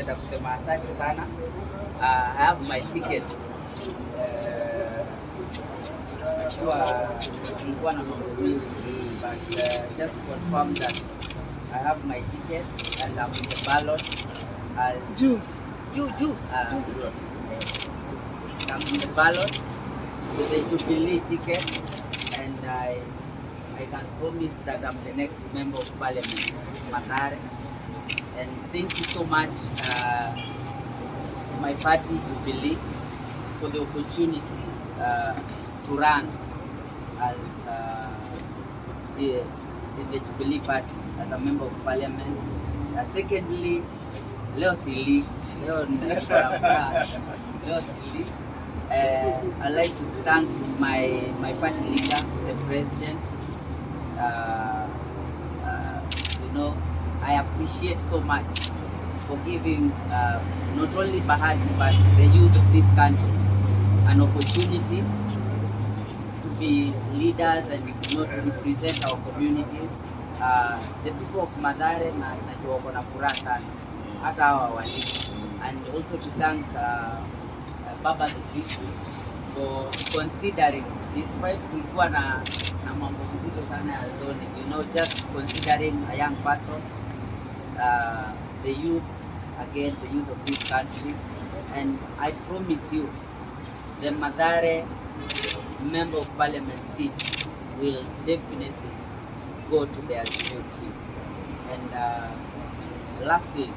ningependa kusema asante sana. I have my ticket. Nilikuwa na mambo mingi, but just to confirm that I have my ticket and I'm in the ballot as I'm in the ballot with the Jubilee ticket, and I can promise that I'm the next member of parliament, Mathare. And thank you so much, my party Jubilee, for the opportunity to run as in the Jubilee party as a member of parliament. Secondly, leo sili, I'd like to thank my party leader, the president. I appreciate so much for giving not only Bahati but the youth of this country an opportunity to be leaders and to represent our communities. The people of Mathare najua wako na furaha sana, hata hawa walimu. And also to thank Baba the Bishop for considering, despite kulikuwa na mambo mzito sana ya zoning, just considering a young person, the youth of this country. And I promise you, the Mathare member of parliament seat will definitely go to the executive. And lastly,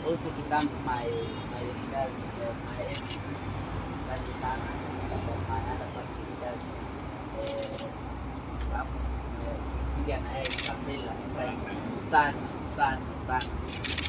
also to thank my leaders, my SG, Asante sana, my other party leaders, piga na yeye kabela sana.